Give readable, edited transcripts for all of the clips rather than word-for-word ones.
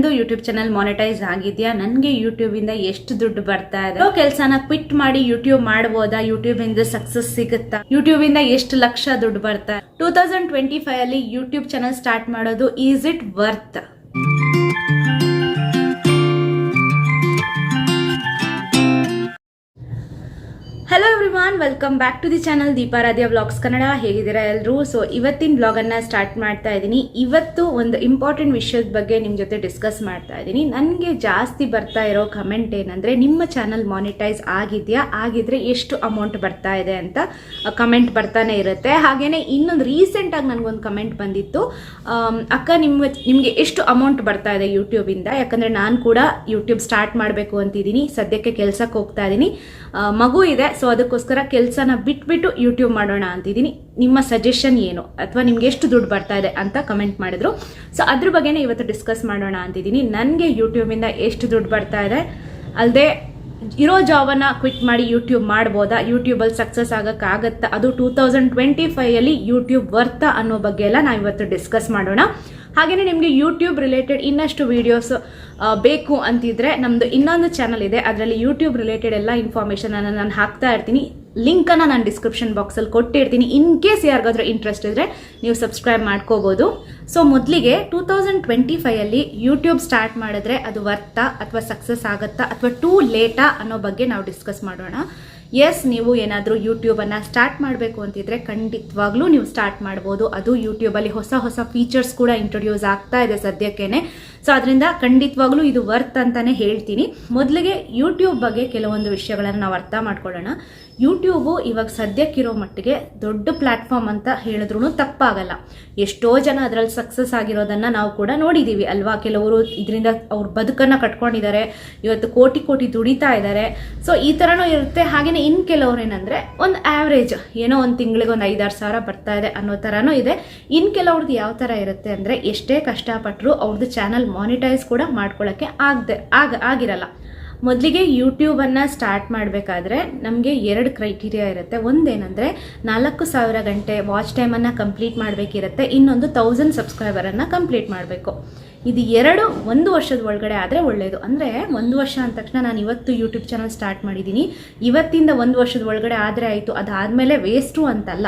ನಂದು YouTube channel monetise ಆಗಿದೆಯಾ, ನನಗೆ ಯೂಟ್ಯೂಬ್ ಇಂದ ಎಷ್ಟು ದುಡ್ಡು ಬರ್ತಾ ಇದೆ, ಕೆಲಸನ ಕ್ವಿಟ್ ಮಾಡಿ ಯೂಟ್ಯೂಬ್ ಮಾಡಬಹುದಾ, ಯೂಟ್ಯೂಬ್ ಇಂದ ಸಕ್ಸಸ್ ಸಿಗುತ್ತಾ, ಯೂಟ್ಯೂಬ್ ಇಂದ ಎಷ್ಟು ಲಕ್ಷ ದುಡ್ಡು ಬರ್ತಾ 2025 ಅಲ್ಲಿ ಯೂಟ್ಯೂಬ್ ಚಾನಲ್ ಸ್ಟಾರ್ಟ್ ಮಾಡೋದು is it worth? Hello everyone, welcome back to the channel Deeparadhya vlogs Kannada. ಹೇಗಿದ್ದೀರಾ ಎಲ್ಲರೂ? ಸೊ ಇವತ್ತಿನ ವ್ಲಾಗನ್ನು ಸ್ಟಾರ್ಟ್ ಮಾಡ್ತಾ ಇದ್ದೀನಿ. ಇವತ್ತು ಒಂದು ಇಂಪಾರ್ಟೆಂಟ್ ವಿಷಯದ ಬಗ್ಗೆ ನಿಮ್ಮ ಜೊತೆ ಡಿಸ್ಕಸ್ ಮಾಡ್ತಾ ಇದ್ದೀನಿ. ನನಗೆ ಜಾಸ್ತಿ ಬರ್ತಾ ಇರೋ ಕಮೆಂಟ್ ಏನಂದರೆ, ನಿಮ್ಮ ಚಾನಲ್ ಮಾನಿಟೈಸ್ ಆಗಿದೆಯಾ, ಆಗಿದ್ರೆ ಎಷ್ಟು ಅಮೌಂಟ್ ಬರ್ತಾ ಇದೆ ಅಂತ ಕಮೆಂಟ್ ಬರ್ತಾನೆ ಇರುತ್ತೆ. ಹಾಗೆಯೇ ಇನ್ನೊಂದು ರೀಸೆಂಟಾಗಿ ನನಗೊಂದು ಕಮೆಂಟ್ ಬಂದಿತ್ತು, ಅಕ್ಕ ನಿಮಗೆ ಎಷ್ಟು ಅಮೌಂಟ್ ಬರ್ತಾ ಇದೆ ಯೂಟ್ಯೂಬಿಂದ? ಯಾಕಂದರೆ ನಾನು ಕೂಡ ಯೂಟ್ಯೂಬ್ ಸ್ಟಾರ್ಟ್ ಮಾಡಬೇಕು ಅಂತಿದ್ದೀನಿ. ಸದ್ಯಕ್ಕೆ ಕೆಲಸಕ್ಕೆ ಹೋಗ್ತಾ ಇದ್ದೀನಿ, ಮಗು ಇದೆ. ಸೊ ಅದಕ್ಕೋಸ್ಕರ ಕೆಲಸನ ಬಿಟ್ಬಿಟ್ಟು ಯೂಟ್ಯೂಬ್ ಮಾಡೋಣ ಅಂತಿದ್ದೀನಿ. ನಿಮ್ಮ ಸಜೆಷನ್ ಏನು, ಅಥವಾ ನಿಮ್ಗೆ ಎಷ್ಟು ದುಡ್ಡು ಬರ್ತಾ ಇದೆ ಅಂತ ಕಮೆಂಟ್ ಮಾಡಿದ್ರು. ಸೊ ಅದ್ರ ಬಗ್ಗೆನೇ ಇವತ್ತು ಡಿಸ್ಕಸ್ ಮಾಡೋಣ ಅಂತಿದ್ದೀನಿ. ನನಗೆ ಯೂಟ್ಯೂಬಿಂದ ಎಷ್ಟು ದುಡ್ಡು ಬರ್ತಾ ಇದೆ, ಅಲ್ಲದೆ ಇರೋ ಜಾಬನ್ನು ಕ್ವಿಟ್ ಮಾಡಿ ಯೂಟ್ಯೂಬ್ ಮಾಡ್ಬೋದಾ, ಯೂಟ್ಯೂಬಲ್ಲಿ ಸಕ್ಸಸ್ ಆಗೋಕ್ಕಾಗತ್ತಾ, ಅದು 2025 ಅಲ್ಲಿ ಯೂಟ್ಯೂಬ್ ವರ್ತಾ ಅನ್ನೋ ಬಗ್ಗೆ ಎಲ್ಲ ನಾವು ಇವತ್ತು ಡಿಸ್ಕಸ್ ಮಾಡೋಣ. ಹಾಗೆಯೇ ನಿಮಗೆ ಯೂಟ್ಯೂಬ್ ರಿಲೇಟೆಡ್ ಇನ್ನಷ್ಟು ವೀಡಿಯೋಸ್ ಬೇಕು ಅಂತಿದ್ರೆ ನಮ್ಮದು ಇನ್ನೊಂದು ಚಾನಲ್ ಇದೆ, ಅದರಲ್ಲಿ ಯೂಟ್ಯೂಬ್ ರಿಲೇಟೆಡ್ ಎಲ್ಲ ಇನ್ಫಾರ್ಮೇಷನನ್ನು ನಾನು ಹಾಕ್ತಾ ಇರ್ತೀನಿ. ಲಿಂಕನ್ನು ನಾನು ಡಿಸ್ಕ್ರಿಪ್ಷನ್ ಬಾಕ್ಸಲ್ಲಿ ಕೊಟ್ಟಿರ್ತೀನಿ. ಇನ್ ಕೇಸ್ ಯಾರಿಗಾದ್ರೂ ಇಂಟ್ರೆಸ್ಟ್ ಇದ್ದರೆ ನೀವು ಸಬ್ಸ್ಕ್ರೈಬ್ ಮಾಡ್ಕೋಬೋದು. ಸೊ ಮೊದಲಿಗೆ 2025 ಅಲ್ಲಿ ಯೂಟ್ಯೂಬ್ ಸ್ಟಾರ್ಟ್ ಮಾಡಿದ್ರೆ ಅದು ವರ್ತಾ ಅಥವಾ ಸಕ್ಸಸ್ ಆಗುತ್ತಾ ಅಥವಾ ಟೂ ಲೇಟಾ ಅನ್ನೋ ಬಗ್ಗೆ ನಾವು ಡಿಸ್ಕಸ್ ಮಾಡೋಣ. ಎಸ್, ನೀವು ಏನಾದರೂ ಯೂಟ್ಯೂಬನ್ನು ಸ್ಟಾರ್ಟ್ ಮಾಡಬೇಕು ಅಂತಿದ್ರೆ ಖಂಡಿತವಾಗ್ಲೂ ನೀವು ಸ್ಟಾರ್ಟ್ ಮಾಡ್ಬೋದು. ಅದು ಯೂಟ್ಯೂಬಲ್ಲಿ ಹೊಸ ಹೊಸ ಫೀಚರ್ಸ್ ಕೂಡ ಇಂಟ್ರೊಡ್ಯೂಸ್ ಆಗ್ತಾ ಇದೆ ಸದ್ಯಕ್ಕೇನೆ. ಸೊ ಅದರಿಂದ ಖಂಡಿತವಾಗ್ಲೂ ಇದು ವರ್ತ್ ಅಂತಾನೆ ಹೇಳ್ತೀನಿ. ಮೊದಲಿಗೆ ಯೂಟ್ಯೂಬ್ ಬಗ್ಗೆ ಕೆಲವೊಂದು ವಿಷಯಗಳನ್ನು ನಾವು ಅರ್ಥ ಮಾಡ್ಕೊಳ್ಳೋಣ. ಯೂಟ್ಯೂಬು ಇವಾಗ ಸದ್ಯಕ್ಕಿರೋ ಮಟ್ಟಿಗೆ ದೊಡ್ಡ ಪ್ಲ್ಯಾಟ್ಫಾರ್ಮ್ ಅಂತ ಹೇಳಿದ್ರೂ ತಪ್ಪಾಗಲ್ಲ. ಎಷ್ಟೋ ಜನ ಅದರಲ್ಲಿ ಸಕ್ಸಸ್ ಆಗಿರೋದನ್ನು ನಾವು ಕೂಡ ನೋಡಿದ್ದೀವಿ ಅಲ್ವಾ. ಕೆಲವರು ಇದರಿಂದ ಅವ್ರ ಬದುಕನ್ನು ಕಟ್ಕೊಂಡಿದ್ದಾರೆ, ಇವತ್ತು ಕೋಟಿ ಕೋಟಿ ದುಡಿತಾ ಇದ್ದಾರೆ. ಸೊ ಈ ಥರನೂ ಇರುತ್ತೆ. ಹಾಗೆಯೇ ಇನ್ನು ಕೆಲವ್ರು ಏನಂದರೆ ಒಂದು ಆ್ಯಾವ್ರೇಜ್ ಏನೋ ಒಂದು ತಿಂಗಳಿಗೆ ಒಂದು 5-6 ಸಾವಿರ ಬರ್ತಾ ಇದೆ ಅನ್ನೋ ಥರನೂ ಇದೆ. ಇನ್ನು ಕೆಲವ್ರದ್ದು ಯಾವ ಥರ ಇರುತ್ತೆ ಅಂದರೆ, ಎಷ್ಟೇ ಕಷ್ಟಪಟ್ಟರು ಅವ್ರದ್ದು ಚಾನಲ್ ಮಾನಿಟೈಸ್ ಕೂಡ ಮಾಡ್ಕೊಳ್ಳೋಕ್ಕೆ ಆಗಿರಲ್ಲ. ಮೊದಲಿಗೆ ಯೂಟ್ಯೂಬನ್ನು ಸ್ಟಾರ್ಟ್ ಮಾಡಬೇಕಾದ್ರೆ ನಮಗೆ 2 ಕ್ರೈಟೀರಿಯಾ ಇರುತ್ತೆ. ಒಂದೇನೆಂದರೆ 4000 ಗಂಟೆ ವಾಚ್ ಟೈಮನ್ನು ಕಂಪ್ಲೀಟ್ ಮಾಡಬೇಕಿರುತ್ತೆ, ಇನ್ನೊಂದು 1000 ಸಬ್ಸ್ಕ್ರೈಬರನ್ನು ಕಂಪ್ಲೀಟ್ ಮಾಡಬೇಕು. ಇದು 2 1 ವರ್ಷದ ಒಳಗಡೆ ಆದರೆ ಒಳ್ಳೆಯದು. ಅಂದರೆ 1 ವರ್ಷ ಅಂದ ತಕ್ಷಣ ನಾನು ಇವತ್ತು ಯೂಟ್ಯೂಬ್ ಚಾನಲ್ ಸ್ಟಾರ್ಟ್ ಮಾಡಿದ್ದೀನಿ, ಇವತ್ತಿಂದ 1 ವರ್ಷದ ಒಳಗಡೆ ಆದರೆ ಆಯಿತು, ಅದಾದಮೇಲೆ ವೇಸ್ಟು ಅಂತಲ್ಲ.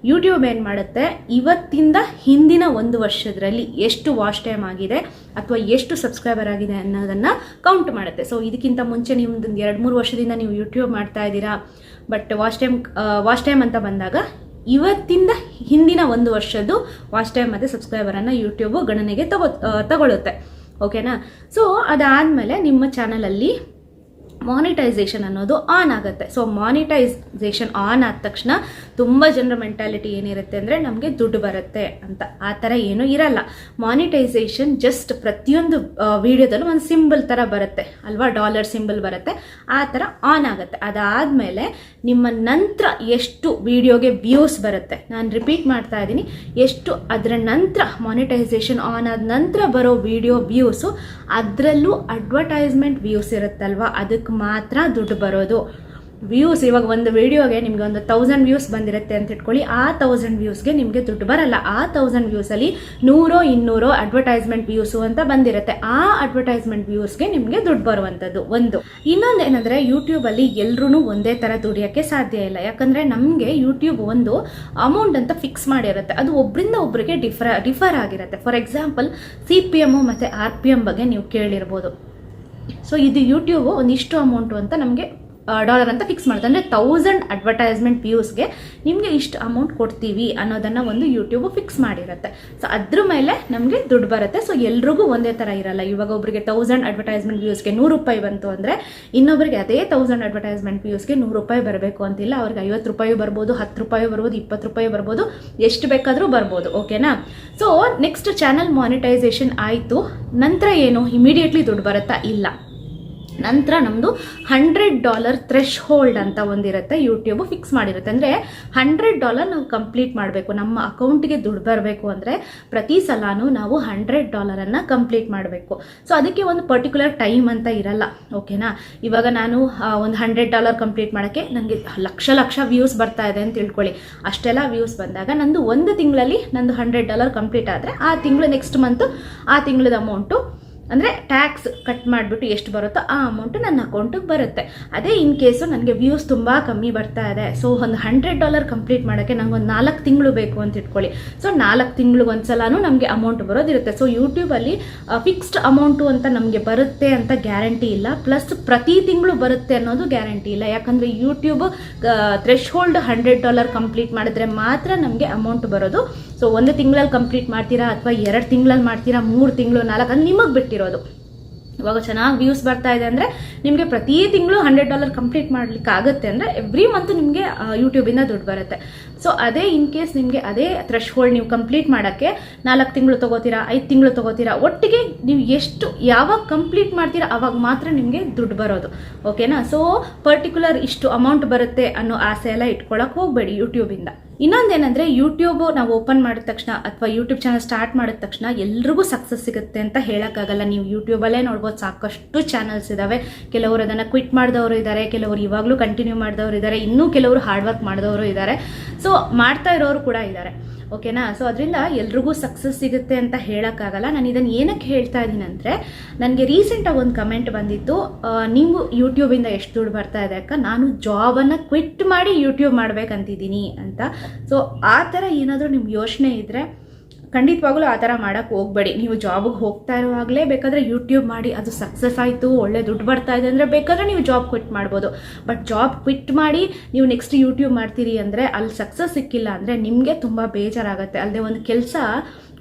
ಯೂಟ್ಯೂಬ್ ಏನು ಮಾಡುತ್ತೆ, ಇವತ್ತಿಂದ ಹಿಂದಿನ 1 ವರ್ಷದಲ್ಲಿ ಎಷ್ಟು ವಾಚ್ ಟೈಮ್ ಆಗಿದೆ ಅಥವಾ ಎಷ್ಟು ಸಬ್ಸ್ಕ್ರೈಬರ್ ಆಗಿದೆ ಅನ್ನೋದನ್ನು ಕೌಂಟ್ ಮಾಡುತ್ತೆ. ಸೊ ಇದಕ್ಕಿಂತ ಮುಂಚೆ ನಿಮ್ಮದು 2-3 ವರ್ಷದಿಂದ ನೀವು ಯೂಟ್ಯೂಬ್ ಮಾಡ್ತಾ ಇದ್ದೀರಾ, ಬಟ್ ವಾಚ್ ಟೈಮ್ ಅಂತ ಬಂದಾಗ ಇವತ್ತಿಂದ ಹಿಂದಿನ 1 ವರ್ಷದ್ದು ವಾಚ್ ಟೈಮ್ ಮತ್ತು ಸಬ್ಸ್ಕ್ರೈಬರನ್ನು ಯೂಟ್ಯೂಬು ಗಣನೆಗೆ ತಗೊಳ್ಳುತ್ತೆ. ಓಕೆನಾ? ಸೊ ಅದಾದಮೇಲೆ ನಿಮ್ಮ ಚಾನಲಲ್ಲಿ ಮಾನಿಟೈಸೇಷನ್ ಅನ್ನೋದು ಆನ್ ಆಗುತ್ತೆ. ಸೊ ಮಾನಿಟೈಸೇಷನ್ ಆನ್ ಆದ ತಕ್ಷಣ ತುಂಬ ಜನರ ಮೆಂಟಾಲಿಟಿ ಏನಿರುತ್ತೆ ಅಂದರೆ ನಮಗೆ ದುಡ್ಡು ಬರುತ್ತೆ ಅಂತ. ಆ ಥರ ಏನೂ ಇರಲ್ಲ. ಮಾನಿಟೈಸೇಷನ್ ಜಸ್ಟ್ ಪ್ರತಿಯೊಂದು ವಿಡಿಯೋದಲ್ಲೂ ಒಂದು ಸಿಂಬಲ್ ಥರ ಬರುತ್ತೆ ಅಲ್ವಾ, $, ಸಿಂಬಲ್ ಬರುತ್ತೆ, ಆ ಥರ ಆನ್ ಆಗುತ್ತೆ. ಅದಾದಮೇಲೆ ನಿಮ್ಮ ನಂತರ ಎಷ್ಟು ವಿಡಿಯೋಗೆ ವ್ಯೂಸ್ ಬರುತ್ತೆ, ನಾನು ರಿಪೀಟ್ ಮಾಡ್ತಾ ಇದ್ದೀನಿ, ಎಷ್ಟು ಅದರ ನಂತರ ಮಾನಿಟೈಸೇಷನ್ ಆನ್ ಆದ ನಂತರ ಬರೋ ವಿಡಿಯೋ ವ್ಯೂಸು, ಅದರಲ್ಲೂ ಅಡ್ವರ್ಟೈಸ್ಮೆಂಟ್ ವ್ಯೂಸ್ ಇರುತ್ತಲ್ವ, ಅದಕ್ಕೆ ಮಾತ್ರ ದುಡ್ಡು ಬರೋದು. ವ್ಯೂಸ್ ಇವಾಗ ಒಂದು ವಿಡಿಯೋಗೆ ನಿಮಗೆ ಒಂದು 1000 ವ್ಯೂಸ್ ಬಂದಿರುತ್ತೆ ಅಂತ ಇಟ್ಕೊಳ್ಳಿ, ಆ 1000 ವ್ಯೂಸ್ಗೆ ನಿಮಗೆ ದುಡ್ಡು ಬರಲ್ಲ. ಆ 1000 ವ್ಯೂಸಲ್ಲಿ 100-200 ಅಡ್ವರ್ಟೈಸ್ಮೆಂಟ್ ವ್ಯೂಸು ಅಂತ ಬಂದಿರುತ್ತೆ. ಆ ಅಡ್ವರ್ಟೈಸ್ಮೆಂಟ್ ವ್ಯೂಸ್ಗೆ ನಿಮಗೆ ದುಡ್ಡು ಬರುವಂಥದ್ದು ಒಂದು. ಇನ್ನೊಂದು ಏನಂದರೆ, ಯೂಟ್ಯೂಬಲ್ಲಿ ಎಲ್ಲರೂ ಒಂದೇ ಥರ ದುಡಿಯೋಕ್ಕೆ ಸಾಧ್ಯ ಇಲ್ಲ. ಯಾಕಂದರೆ ನಮಗೆ ಯೂಟ್ಯೂಬ್ ಒಂದು ಅಮೌಂಟ್ ಅಂತ ಫಿಕ್ಸ್ ಮಾಡಿರುತ್ತೆ, ಅದು ಒಬ್ಬರಿಂದ ಒಬ್ಬರಿಗೆ ಡಿಫರ್ ಆಗಿರುತ್ತೆ. ಫಾರ್ ಎಕ್ಸಾಂಪಲ್ CPM ಮತ್ತು RPM ಬಗ್ಗೆ ನೀವು ಕೇಳಿರ್ಬೋದು. ಸೊ ಇದು ಯೂಟ್ಯೂಬು ಒಂದಿಷ್ಟು ಅಮೌಂಟು ಅಂತ ನಮಗೆ $, ಅಂತ ಫಿಕ್ಸ್ ಮಾಡುತ್ತೆ. ಅಂದರೆ 1000 ಅಡ್ವರ್ಟೈಸ್ಮೆಂಟ್ ವ್ಯೂಸ್ಗೆ ನಿಮಗೆ ಇಷ್ಟು ಅಮೌಂಟ್ ಕೊಡ್ತೀವಿ ಅನ್ನೋದನ್ನು ಒಂದು ಯೂಟ್ಯೂಬು ಫಿಕ್ಸ್ ಮಾಡಿರುತ್ತೆ. ಸೊ ಅದ್ರ ಮೇಲೆ ನಮಗೆ ದುಡ್ಡು ಬರುತ್ತೆ. ಸೊ ಎಲ್ರಿಗೂ ಒಂದೇ ಥರ ಇರಲ್ಲ. ಇವಾಗ ಒಬ್ಬರಿಗೆ 1000 ಅಡ್ವರ್ಟೈಸ್ಮೆಂಟ್ ವ್ಯೂಸ್ಗೆ $100 ಬಂತು ಅಂದರೆ, ಇನ್ನೊಬ್ಬರಿಗೆ ಅದೇ 1000 ಅಡ್ವರ್ಟೈಸ್ಮೆಂಟ್ ವ್ಯೂಸ್ಗೆ $100 ಬರಬೇಕು ಅಂತಿಲ್ಲ. ಅವ್ರಿಗೆ $50 ಬರ್ಬೋದು, $10 ಬರ್ಬೋದು, $20 ಬರ್ಬೋದು, ಎಷ್ಟು ಬೇಕಾದರೂ ಬರ್ಬೋದು. ಓಕೆನಾ? ಸೊ ನೆಕ್ಸ್ಟ್ ಚಾನಲ್ ಮಾನಿಟೈಸೇಷನ್ ಆಯಿತು, ನಂತರ ಏನು ಇಮಿಡಿಯೇಟ್ಲಿ ದುಡ್ಡು ಬರುತ್ತಾ? ಇಲ್ಲ. ನಂತರ ನಮ್ಮದು $100 ಥ್ರೆಶ್-ಹೋಲ್ಡ್ ಅಂತ ಒಂದಿರುತ್ತೆ, ಯೂಟ್ಯೂಬು ಫಿಕ್ಸ್ ಮಾಡಿರುತ್ತೆ. ಅಂದರೆ $100 ನಾವು ಕಂಪ್ಲೀಟ್ ಮಾಡಬೇಕು. ನಮ್ಮ ಅಕೌಂಟಿಗೆ ದುಡ್ಡು ಬರಬೇಕು ಅಂದರೆ ಪ್ರತಿ ಸಲನೂ ನಾವು $100 ಕಂಪ್ಲೀಟ್ ಮಾಡಬೇಕು. ಸೊ ಅದಕ್ಕೆ ಒಂದು ಪರ್ಟಿಕ್ಯುಲರ್ ಟೈಮ್ ಅಂತ ಇರಲ್ಲ. ಓಕೆನಾ? ಇವಾಗ ನಾನು ಒಂದು $100 ಕಂಪ್ಲೀಟ್ ಮಾಡೋಕ್ಕೆ ನನಗೆ ಲಕ್ಷ ವ್ಯೂಸ್ ಬರ್ತಾ ಇದೆ ಅಂತ ತಿಳ್ಕೊಳ್ಳಿ. ಅಷ್ಟೆಲ್ಲ ವ್ಯೂಸ್ ಬಂದಾಗ ನಂದು 1 ತಿಂಗಳಲ್ಲಿ ನಂದು $100 ಕಂಪ್ಲೀಟ್ ಆದರೆ, ಆ ತಿಂಗಳು ನೆಕ್ಸ್ಟ್ ಮಂತು ಆ ತಿಂಗಳದ ಅಮೌಂಟು ಅಂದರೆ ಟ್ಯಾಕ್ಸ್ ಕಟ್ ಮಾಡಿಬಿಟ್ಟು ಎಷ್ಟು ಬರುತ್ತೋ ಆ ಅಮೌಂಟು ನನ್ನ ಅಕೌಂಟಿಗೆ ಬರುತ್ತೆ. ಅದೇ ಇನ್ ಕೇಸು ನನಗೆ ವ್ಯೂಸ್ ತುಂಬ ಕಮ್ಮಿ ಬರ್ತಾ ಇದೆ, ಸೊ ಒಂದು $100 ಕಂಪ್ಲೀಟ್ ಮಾಡೋಕ್ಕೆ ನಂಗೆ ಒಂದು 4 ತಿಂಗಳು ಬೇಕು ಅಂತ ಇಟ್ಕೊಳ್ಳಿ. ಸೊ 4 ತಿಂಗಳಿಗೆ ಒಂದ್ಸಲನೂ ನಮಗೆ ಅಮೌಂಟ್ ಬರೋದಿರುತ್ತೆ. ಸೊ ಯೂಟ್ಯೂಬಲ್ಲಿ ಫಿಕ್ಸ್ಡ್ ಅಮೌಂಟು ಅಂತ ನಮಗೆ ಬರುತ್ತೆ ಅಂತ ಗ್ಯಾರಂಟಿ ಇಲ್ಲ, ಪ್ಲಸ್ ಪ್ರತಿ ತಿಂಗಳು ಬರುತ್ತೆ ಅನ್ನೋದು ಗ್ಯಾರಂಟಿ ಇಲ್ಲ. ಯಾಕಂದರೆ ಯೂಟ್ಯೂಬ್ ಥ್ರೆಶ್ಹೋಲ್ಡ್ $100 ಕಂಪ್ಲೀಟ್ ಮಾಡಿದ್ರೆ ಮಾತ್ರ ನಮಗೆ ಅಮೌಂಟ್ ಬರೋದು. ಸೊ 1 ತಿಂಗಳಲ್ಲಿ ಕಂಪ್ಲೀಟ್ ಮಾಡ್ತೀರಾ ಅಥವಾ 2 ತಿಂಗಳಲ್ಲಿ ಮಾಡ್ತೀರಾ, 3 ತಿಂಗಳು 4 ಅದು ನಿಮಗೆ ಬಿಟ್ಟಿರೋದು. ಇವಾಗ ಚೆನ್ನಾಗಿ ವ್ಯೂಸ್ ಬರ್ತಾ ಇದೆ ಅಂದರೆ ನಿಮಗೆ ಪ್ರತಿ ತಿಂಗಳು $100 ಕಂಪ್ಲೀಟ್ ಮಾಡ್ಲಿಕ್ಕೆ ಆಗುತ್ತೆ ಅಂದರೆ ಎವ್ರಿ ಮಂತ್ ನಿಮಗೆ ಯೂಟ್ಯೂಬಿಂದ ದುಡ್ಡು ಬರುತ್ತೆ. ಸೊ ಅದೇ ಇನ್ ಕೇಸ್ ನಿಮಗೆ ಅದೇ ಥ್ರೆಶ್ಹೋಲ್ಡ್ ನೀವು ಕಂಪ್ಲೀಟ್ ಮಾಡೋಕ್ಕೆ 4 ತಿಂಗಳು ತೊಗೋತೀರಾ, 5 ತಿಂಗಳು ತೊಗೋತೀರಾ, ಒಟ್ಟಿಗೆ ನೀವು ಎಷ್ಟು ಯಾವಾಗ ಕಂಪ್ಲೀಟ್ ಮಾಡ್ತೀರಾ ಅವಾಗ ಮಾತ್ರ ನಿಮಗೆ ದುಡ್ಡು ಬರೋದು. ಓಕೆನಾ? ಸೊ ಪರ್ಟಿಕ್ಯುಲರ್ ಇಷ್ಟು ಅಮೌಂಟ್ ಬರುತ್ತೆ ಅನ್ನೋ ಆಸೆ ಎಲ್ಲ ಇಟ್ಕೊಳಕ್ಕೆ ಹೋಗಬೇಡಿ ಯೂಟ್ಯೂಬಿಂದ. ಇನ್ನೊಂದೇನೆಂದರೆ ಯೂಟ್ಯೂಬ್ ನಾವು ಓಪನ್ ಮಾಡಿದ ತಕ್ಷಣ ಅಥವಾ ಯೂಟ್ಯೂಬ್ ಚಾನಲ್ ಸ್ಟಾರ್ಟ್ ಮಾಡಿದ ತಕ್ಷಣ ಎಲ್ರಿಗೂ ಸಕ್ಸಸ್ ಸಿಗುತ್ತೆ ಅಂತ ಹೇಳೋಕ್ಕಾಗಲ್ಲ. ನೀವು ಯೂಟ್ಯೂಬಲ್ಲೇ ನೋಡ್ಬೋದು, ಸಾಕಷ್ಟು ಚಾನಲ್ಸ್ ಇದ್ದಾವೆ. ಕೆಲವರು ಅದನ್ನು ಕ್ವಿಟ್ ಮಾಡಿದವರು ಇದ್ದಾರೆ, ಕೆಲವರು ಇವಾಗಲೂ ಕಂಟಿನ್ಯೂ ಮಾಡಿದವರು ಇದ್ದಾರೆ, ಇನ್ನೂ ಕೆಲವರು ಹಾರ್ಡ್ ವರ್ಕ್ ಮಾಡಿದವರು ಇದ್ದಾರೆ, ಸೊ ಮಾಡ್ತಾ ಇರೋರು ಕೂಡ ಇದ್ದಾರೆ. ಓಕೆನಾ? ಸೊ ಅದರಿಂದ ಎಲ್ರಿಗೂ ಸಕ್ಸಸ್ ಸಿಗುತ್ತೆ ಅಂತ ಹೇಳೋಕ್ಕಾಗಲ್ಲ. ನಾನು ಇದನ್ನು ಏನಕ್ಕೆ ಹೇಳ್ತಾ ಇದ್ದೀನಿ ಅಂದರೆ, ನನಗೆ ರೀಸೆಂಟಾಗಿ ಒಂದು ಕಮೆಂಟ್ ಬಂದಿತ್ತು, ನೀವು ಯೂಟ್ಯೂಬಿಂದ ಎಷ್ಟು ದುಡ್ಡು ಬರ್ತಾ ಇದೆ ಅಕ್ಕ, ನಾನು ಜಾಬನ್ನು ಕ್ವಿಟ್ ಮಾಡಿ ಯೂಟ್ಯೂಬ್ ಮಾಡಬೇಕಂತಿದ್ದೀನಿ ಅಂತ. ಸೊ ಆ ಥರ ಏನಾದರೂ ನಿಮ್ಗೆ ಯೋಚನೆ ಇದ್ದರೆ ಖಂಡಿತವಾಗ್ಲೂ ಆ ಥರ ಮಾಡೋಕ್ಕೆ ಹೋಗಬೇಡಿ. ನೀವು ಜಾಬಿಗೆ ಹೋಗ್ತಾ ಇರುವಾಗಲೇ ಬೇಕಾದರೆ ಯೂಟ್ಯೂಬ್ ಮಾಡಿ, ಅದು ಸಕ್ಸಸ್ ಆಯಿತು, ಒಳ್ಳೆ ದುಡ್ಡು ಬರ್ತಾ ಇದೆ ಅಂದರೆ ಬೇಕಾದರೆ ನೀವು ಜಾಬ್ ಕ್ವಿಟ್ ಮಾಡ್ಬೋದು. ಬಟ್ ಜಾಬ್ ಕ್ವಿಟ್ ಮಾಡಿ ನೀವು ನೆಕ್ಸ್ಟ್ ಯೂಟ್ಯೂಬ್ ಮಾಡ್ತೀರಿ ಅಂದರೆ ಅಲ್ಲಿ ಸಕ್ಸಸ್ ಸಿಕ್ಕಿಲ್ಲ ಅಂದರೆ ನಿಮಗೆ ತುಂಬ ಬೇಜಾರಾಗುತ್ತೆ. ಅಲ್ಲದೆ ಒಂದು ಕೆಲಸ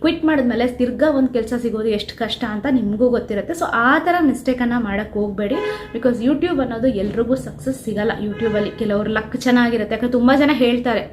ಕ್ವಿಟ್ ಮಾಡಿದ್ಮೇಲೆ ತಿರ್ಗಾ ಒಂದು ಕೆಲಸ ಸಿಗೋದು ಎಷ್ಟು ಕಷ್ಟ ಅಂತ ನಿಮಗೂ ಗೊತ್ತಿರುತ್ತೆ. ಸೊ ಆ ಥರ ಮಿಸ್ಟೇಕನ್ನು ಮಾಡೋಕ್ಕೆ ಹೋಗಬೇಡಿ. ಬಿಕಾಸ್ ಯೂಟ್ಯೂಬ್ ಅನ್ನೋದು ಎಲ್ರಿಗೂ ಸಕ್ಸಸ್ ಸಿಗಲ್ಲ. ಯೂಟ್ಯೂಬಲ್ಲಿ ಕೆಲವರು ಲಕ್ ಚೆನ್ನಾಗಿರುತ್ತೆ. ಯಾಕಂದರೆ ತುಂಬ ಜನ ಹೇಳ್ತಾರೆ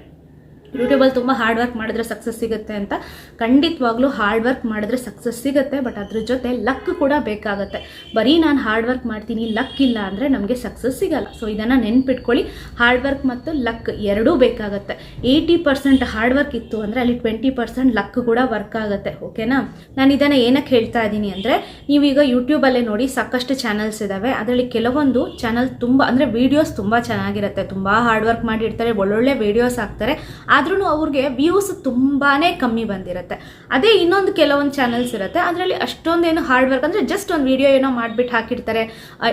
ಯೂಟ್ಯೂಬಲ್ಲಿ ತುಂಬ ಹಾರ್ಡ್ ವರ್ಕ್ ಮಾಡಿದ್ರೆ ಸಕ್ಸಸ್ ಸಿಗುತ್ತೆ ಅಂತ. ಖಂಡಿತವಾಗ್ಲೂ ಹಾರ್ಡ್ ವರ್ಕ್ ಮಾಡಿದ್ರೆ ಸಕ್ಸಸ್ ಸಿಗುತ್ತೆ, ಬಟ್ ಅದ್ರ ಜೊತೆ ಲಕ್ ಕೂಡ ಬೇಕಾಗುತ್ತೆ. ಬರೀ ನಾನು ಹಾರ್ಡ್ ವರ್ಕ್ ಮಾಡ್ತೀನಿ, ಲಕ್ ಇಲ್ಲ ಅಂದರೆ ನಮಗೆ ಸಕ್ಸಸ್ ಸಿಗಲ್ಲ. ಸೊ ಇದನ್ನು ನೆನ್ಪಿಟ್ಕೊಳ್ಳಿ, ಹಾರ್ಡ್ ವರ್ಕ್ ಮತ್ತು ಲಕ್ ಎರಡೂ ಬೇಕಾಗುತ್ತೆ. 80% ಹಾರ್ಡ್ ವರ್ಕ್ ಇತ್ತು ಅಂದರೆ ಅಲ್ಲಿ 20% ಲಕ್ ಕೂಡ ವರ್ಕ್ ಆಗುತ್ತೆ. ಓಕೆನಾ? ನಾನು ಇದನ್ನು ಏನಕ್ಕೆ ಹೇಳ್ತಾ ಇದ್ದೀನಿ ಅಂದರೆ, ನೀವೀಗ ಯೂಟ್ಯೂಬಲ್ಲೇ ನೋಡಿ ಸಾಕಷ್ಟು ಚಾನಲ್ಸ್ ಇದ್ದಾವೆ. ಅದರಲ್ಲಿ ಕೆಲವೊಂದು ಚಾನಲ್ ತುಂಬ ಅಂದರೆ ವೀಡಿಯೋಸ್ ತುಂಬ ಚೆನ್ನಾಗಿರುತ್ತೆ, ತುಂಬ ಹಾರ್ಡ್ ವರ್ಕ್ ಮಾಡಿರ್ತಾರೆ, ಒಳ್ಳೊಳ್ಳೆ ವೀಡಿಯೋಸ್ ಹಾಕ್ತಾರೆ, ಆದ್ರೂ ಅವ್ರಿಗೆ ವ್ಯೂಸ್ ತುಂಬಾ ಕಮ್ಮಿ ಬಂದಿರುತ್ತೆ. ಅದೇ ಇನ್ನೊಂದು ಕೆಲವೊಂದು ಚಾನಲ್ಸ್ ಇರುತ್ತೆ, ಅದರಲ್ಲಿ ಅಷ್ಟೊಂದೇನು ಹಾರ್ಡ್ ವರ್ಕ್ ಅಂದರೆ ಜಸ್ಟ್ ಒಂದು ವಿಡಿಯೋ ಏನೋ ಮಾಡಿಬಿಟ್ಟು ಹಾಕಿರ್ತಾರೆ,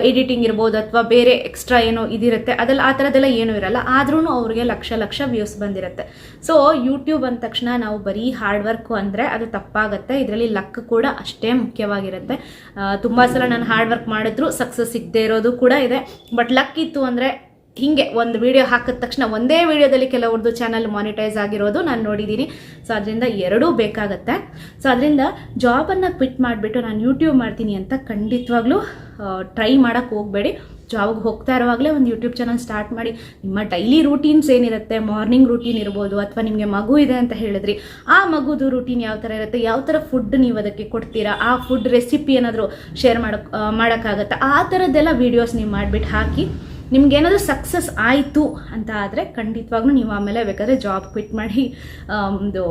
ಎಡಿಟಿಂಗ್ ಇರ್ಬೋದು ಅಥವಾ ಬೇರೆ ಎಕ್ಸ್ಟ್ರಾ ಏನೋ ಇದಿರುತ್ತೆ, ಅದೆಲ್ಲ ಆ ಥರದ್ದೆಲ್ಲ ಏನೂ ಇರಲ್ಲ, ಆದ್ರೂ ಅವ್ರಿಗೆ ಲಕ್ಷ ವ್ಯೂಸ್ ಬಂದಿರುತ್ತೆ. ಸೊ ಯೂಟ್ಯೂಬ್ ಅಂದ ತಕ್ಷಣ ನಾವು ಬರೀ ಹಾರ್ಡ್ ವರ್ಕು ಅಂದರೆ ಅದು ತಪ್ಪಾಗುತ್ತೆ. ಇದರಲ್ಲಿ ಲಕ್ ಕೂಡ ಅಷ್ಟೇ ಮುಖ್ಯವಾಗಿರುತ್ತೆ. ತುಂಬ ಸಲ ನಾನು ಹಾರ್ಡ್ ವರ್ಕ್ ಮಾಡಿದ್ರು ಸಕ್ಸಸ್ ಸಿಗದೆ ಇರೋದು ಕೂಡ ಇದೆ. ಬಟ್ ಲಕ್ ಇತ್ತು ಅಂದರೆ ಹೀಗೆ ಒಂದು ವಿಡಿಯೋ ಹಾಕಿದ ತಕ್ಷಣ ಒಂದೇ ವಿಡಿಯೋದಲ್ಲಿ ಕೆಲವ್ರದ್ದು ಚಾನಲ್ ಮಾನಿಟೈಸ್ ಆಗಿರೋದು ನಾನು ನೋಡಿದ್ದೀನಿ. ಸೊ ಅದರಿಂದ ಎರಡೂ ಬೇಕಾಗತ್ತೆ. ಸೊ ಅದರಿಂದ ಜಾಬನ್ನು ಕ್ವಿಟ್ ಮಾಡಿಬಿಟ್ಟು ನಾನು ಯೂಟ್ಯೂಬ್ ಮಾಡ್ತೀನಿ ಅಂತ ಖಂಡಿತವಾಗ್ಲೂ ಟ್ರೈ ಮಾಡೋಕ್ಕೆ ಹೋಗಬೇಡಿ. ಜಾಬ್ಗೆ ಹೋಗ್ತಾ ಇರುವಾಗಲೇ ಒಂದು ಯೂಟ್ಯೂಬ್ ಚಾನಲ್ ಸ್ಟಾರ್ಟ್ ಮಾಡಿ. ನಿಮ್ಮ ಡೈಲಿ ರೂಟೀನ್ಸ್ ಏನಿರುತ್ತೆ, ಮಾರ್ನಿಂಗ್ ರೂಟೀನ್ ಇರ್ಬೋದು, ಅಥವಾ ನಿಮಗೆ ಮಗು ಇದೆ ಅಂತ ಹೇಳಿದ್ರಿ, ಆ ಮಗುದು ರೂಟೀನ್ ಯಾವ ಥರ ಇರುತ್ತೆ, ಯಾವ ಥರ ಫುಡ್ ನೀವು ಅದಕ್ಕೆ ಕೊಡ್ತೀರಾ, ಆ ಫುಡ್ ರೆಸಿಪಿ ಏನಾದರೂ ಶೇರ್ ಮಾಡೋಕ್ಕಾಗತ್ತೆ, ಆ ಥರದ್ದೆಲ್ಲ ವೀಡಿಯೋಸ್ ನೀವು ಮಾಡಿಬಿಟ್ಟು ಹಾಕಿ. ನಿಮ್ಗೇನಾದರೂ ಸಕ್ಸಸ್ ಆಯಿತು ಅಂತ ಆದರೆ ಖಂಡಿತವಾಗ್ಲೂ ನೀವು ಆಮೇಲೆ ಬೇಕಾದರೆ ಜಾಬ್ ಕ್ವಿಟ್ ಮಾಡಿ ಒಂದು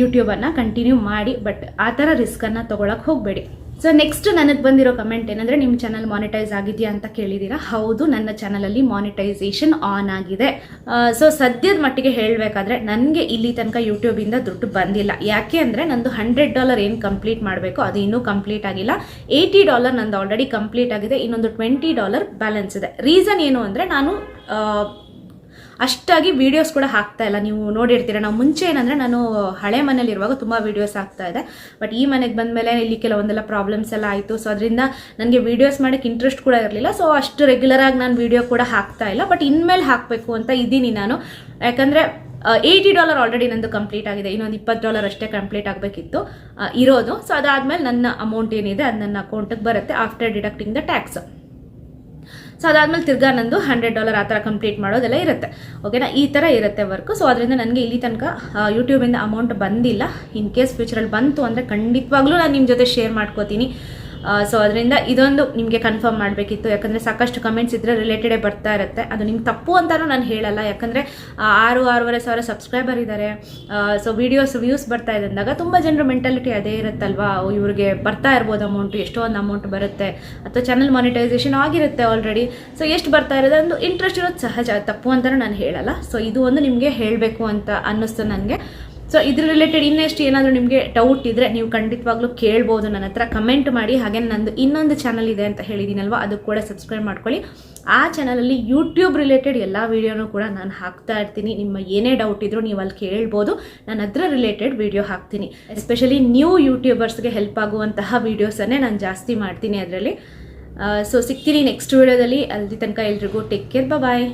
ಯೂಟ್ಯೂಬನ್ನು ಕಂಟಿನ್ಯೂ ಮಾಡಿ. ಬಟ್ ಆ ಥರ ರಿಸ್ಕನ್ನು ತೊಗೊಳಕ್ಕೆ ಹೋಗಬೇಡಿ. ಸೊ ನೆಕ್ಸ್ಟ್ ನನಗೆ ಬಂದಿರೋ ಕಮೆಂಟ್ ಏನಂದರೆ, ನಿಮ್ಮ ಚಾನಲ್ ಮಾನಿಟೈಸ್ ಆಗಿದೆಯಾ ಅಂತ ಕೇಳಿದ್ದೀರಾ. ಹೌದು, ನನ್ನ ಚಾನಲಲ್ಲಿ ಮಾನಿಟೈಸೇಷನ್ ಆನ್ ಆಗಿದೆ. ಸೊ ಸದ್ಯದ ಮಟ್ಟಿಗೆ ಹೇಳಬೇಕಾದ್ರೆ ನನಗೆ ಇಲ್ಲಿ ತನಕ ಯೂಟ್ಯೂಬಿಂದ ದುಡ್ಡು ಬಂದಿಲ್ಲ. ಯಾಕೆ ಅಂದರೆ ನಂದು $100 ಏನು ಕಂಪ್ಲೀಟ್ ಮಾಡಬೇಕು ಅದು ಇನ್ನೂ ಕಂಪ್ಲೀಟ್ ಆಗಿಲ್ಲ. $80 ನಂದು ಆಲ್ರೆಡಿ ಕಂಪ್ಲೀಟ್ ಆಗಿದೆ, ಇನ್ನೊಂದು $20 ಬ್ಯಾಲೆನ್ಸ್ ಇದೆ. ರೀಸನ್ ಏನು ಅಂದರೆ, ನಾನು ಅಷ್ಟಾಗಿ ವೀಡಿಯೋಸ್ ಕೂಡ ಹಾಕ್ತಾ ಇಲ್ಲ. ನೀವು ನೋಡಿರ್ತೀರ, ನಾವು ಮುಂಚೆ ಏನಂದರೆ ನಾನು ಹಳೆ ಮನೇಲಿರುವಾಗ ತುಂಬ ವೀಡಿಯೋಸ್ ಹಾಕ್ತಾ ಇದೆ. ಬಟ್ ಈ ಮನೆಗೆ ಬಂದಮೇಲೆ ಇಲ್ಲಿ ಕೆಲವೊಂದೆಲ್ಲ ಪ್ರಾಬ್ಲಮ್ಸ್ ಎಲ್ಲ ಆಯಿತು. ಸೊ ಅದರಿಂದ ನನಗೆ ವೀಡಿಯೋಸ್ ಮಾಡೋಕ್ಕೆ ಇಂಟ್ರೆಸ್ಟ್ ಕೂಡ ಇರಲಿಲ್ಲ. ಸೊ ಅಷ್ಟು ರೆಗ್ಯುಲರಾಗಿ ನಾನು ವೀಡಿಯೋ ಕೂಡ ಹಾಕ್ತಾ ಇಲ್ಲ. ಬಟ್ ಇನ್ಮೇಲೆ ಹಾಕಬೇಕು ಅಂತ ಇದ್ದೀನಿ ನಾನು. ಯಾಕಂದರೆ $80 ಆಲ್ರೆಡಿ ನಂದು ಕಂಪ್ಲೀಟ್ ಆಗಿದೆ, ಇನ್ನೊಂದು $20 ಅಷ್ಟೇ ಕಂಪ್ಲೀಟ್ ಆಗಬೇಕಿತ್ತು ಇರೋದು. ಸೊ ಅದಾದಮೇಲೆ ನನ್ನ ಅಮೌಂಟ್ ಏನಿದೆ ಅದು ನನ್ನ ಅಕೌಂಟಿಗೆ ಬರುತ್ತೆ after deducting the tax. So ಅದಾದಮೇಲೆ ತಿರ್ಗಾ ನಂದು $100 ಆ ಥರ ಕಂಪ್ಲೀಟ್ ಮಾಡೋದೆಲ್ಲ ಇರುತ್ತೆ. ಓಕೆನಾ? ಈ ಥರ ಇರುತ್ತೆ ವರ್ಕು. ಸೊ ಅದರಿಂದ ನನಗೆ ಇಲ್ಲಿ ತನಕ ಯೂಟ್ಯೂಬಿಂದ ಅಮೌಂಟ್ ಬಂದಿಲ್ಲ. ಇನ್ ಕೇಸ್ ಫ್ಯೂಚರಲ್ಲಿ ಬಂತು ಅಂದರೆ ಖಂಡಿತವಾಗ್ಲೂ ನಾನು ನಿಮ್ಮ ಜೊತೆ ಶೇರ್ ಮಾಡ್ಕೋತೀನಿ. ಸೊ ಅದರಿಂದ ಇದೊಂದು ನಿಮಗೆ ಕನ್ಫರ್ಮ್ ಮಾಡಬೇಕಿತ್ತು. ಯಾಕಂದರೆ ಸಾಕಷ್ಟು ಕಮೆಂಟ್ಸ್ ಇದ್ದರೆ ರಿಲೇಟೆಡೇ ಬರ್ತಾ ಇರುತ್ತೆ. ಅದು ನಿಮ್ಗೆ ತಪ್ಪು ಅಂತಲೂ ನಾನು ಹೇಳಲ್ಲ. ಯಾಕಂದರೆ 6-6.5 ಸಾವಿರ ಸಬ್ಸ್ಕ್ರೈಬರ್ ಇದ್ದಾರೆ. ಸೊ ವ್ಯೂಸ್ ಬರ್ತಾ ಇದೆ ಅಂದಾಗ ತುಂಬ ಜನರ ಮೆಂಟಾಲಿಟಿ ಅದೇ ಇರುತ್ತಲ್ವಾ, ಇವ್ರಿಗೆ ಬರ್ತಾ ಇರ್ಬೋದು ಅಮೌಂಟು, ಎಷ್ಟೋ ಒಂದು ಅಮೌಂಟ್ ಬರುತ್ತೆ, ಅಥವಾ ಚಾನಲ್ ಮಾನಿಟೈಸೇಷನ್ ಆಗಿರುತ್ತೆ ಆಲ್ರೆಡಿ. ಸೊ ಎಷ್ಟು ಬರ್ತಾ ಇರೋದು ಒಂದು ಇಂಟ್ರೆಸ್ಟ್ ಇರೋದು ಸಹಜ, ತಪ್ಪು ಅಂತಲೂ ನಾನು ಹೇಳಲ್ಲ. ಸೊ ಇದು ಒಂದು ನಿಮಗೆ ಹೇಳಬೇಕು ಅಂತ ಅನ್ನಿಸ್ತು ನನಗೆ. ಸೊ ಇದ್ರ ರಿಲೇಟೆಡ್ ಇನ್ನೆಷ್ಟು ಏನಾದರೂ ನಿಮಗೆ ಡೌಟ್ ಇದ್ದರೆ ನೀವು ಖಂಡಿತವಾಗ್ಲೂ ಕೇಳ್ಬೋದು ನನ್ನ ಹತ್ರ, ಕಮೆಂಟ್ ಮಾಡಿ. ಹಾಗೆ ನಂದು ಇನ್ನೊಂದು ಚಾನಲ್ ಇದೆ ಅಂತ ಹೇಳಿದ್ದೀನಲ್ವ, ಅದು ಕೂಡ ಸಬ್ಸ್ಕ್ರೈಬ್ ಮಾಡ್ಕೊಳ್ಳಿ. ಆ ಚಾನಲಲ್ಲಿ ಯೂಟ್ಯೂಬ್ ರಿಲೇಟೆಡ್ ಎಲ್ಲ ವೀಡಿಯೋನೂ ಕೂಡ ನಾನು ಹಾಕ್ತಾ ಇರ್ತೀನಿ. ನಿಮ್ಮ ಏನೇ ಡೌಟ್ ಇದ್ರೂ ನೀವು ಅಲ್ಲಿ ಕೇಳ್ಬೋದು, ನಾನು ಅದರ ರಿಲೇಟೆಡ್ ವೀಡಿಯೋ ಹಾಕ್ತೀನಿ. ಎಸ್ಪೆಷಲಿ ನ್ಯೂ ಯೂಟ್ಯೂಬರ್ಸ್ಗೆ ಹೆಲ್ಪ್ ಆಗುವಂತಹ ವೀಡಿಯೋಸನ್ನೇ ನಾನು ಜಾಸ್ತಿ ಮಾಡ್ತೀನಿ ಅದರಲ್ಲಿ. ಸೊ ಸಿಗ್ತೀನಿ ನೆಕ್ಸ್ಟ್ ವೀಡಿಯೋದಲ್ಲಿ. ಅಲ್ಲಿ ತನಕ ಎಲ್ರಿಗೂ ಟೇಕ್ ಕೇರ್, ಬಾಯ್.